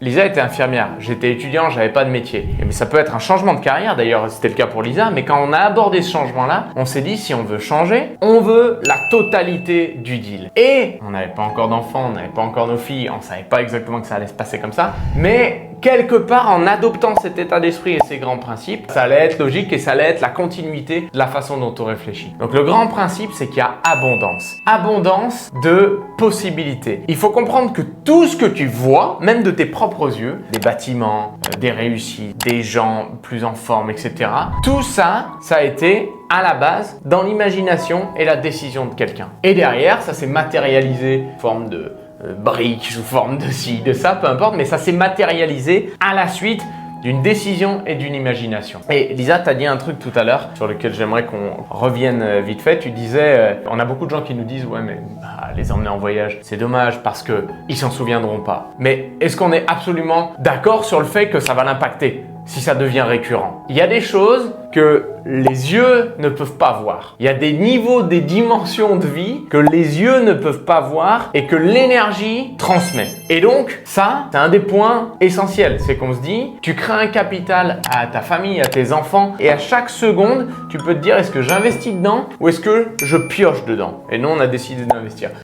Lisa était infirmière, j'étais étudiant, j'avais pas de métier. Mais ça peut être un changement de carrière, d'ailleurs c'était le cas pour Lisa, mais quand on a abordé ce changement-là, on s'est dit si on veut changer, on veut la totalité du deal. Et on n'avait pas encore d'enfants, on n'avait pas encore nos filles, on savait pas exactement que ça allait se passer comme ça, mais quelque part en adoptant cet état d'esprit et ces grands principes, ça allait être logique et ça allait être la continuité de la façon dont on réfléchit. Donc le grand principe, c'est qu'il y a abondance. Abondance de possibilités. Il faut comprendre que tout ce que tu vois, même de tes propres yeux, des bâtiments, des réussites, des gens plus en forme, etc. Tout ça, ça a été à la base dans l'imagination et la décision de quelqu'un. Et derrière, ça s'est matérialisé sous forme de briques, sous forme de ci, de ça, peu importe, mais ça s'est matérialisé à la suite d'une décision et d'une imagination. Et Lisa, tu as dit un truc tout à l'heure sur lequel j'aimerais qu'on revienne vite fait. Tu disais, on a beaucoup de gens qui nous disent « Ouais, mais les emmener en voyage, c'est dommage parce qu'ils s'en souviendront pas. » Mais est-ce qu'on est absolument d'accord sur le fait que ça va l'impacter si ça devient récurrent? Il y a des choses que les yeux ne peuvent pas voir. Il y a des niveaux, des dimensions de vie que les yeux ne peuvent pas voir et que l'énergie transmet. Et donc, ça, c'est un des points essentiels. C'est qu'on se dit, tu crées un capital à ta famille, à tes enfants et à chaque seconde, tu peux te dire, est-ce que j'investis dedans ou est-ce que je pioche dedans? Et nous, on a décidé d'investir.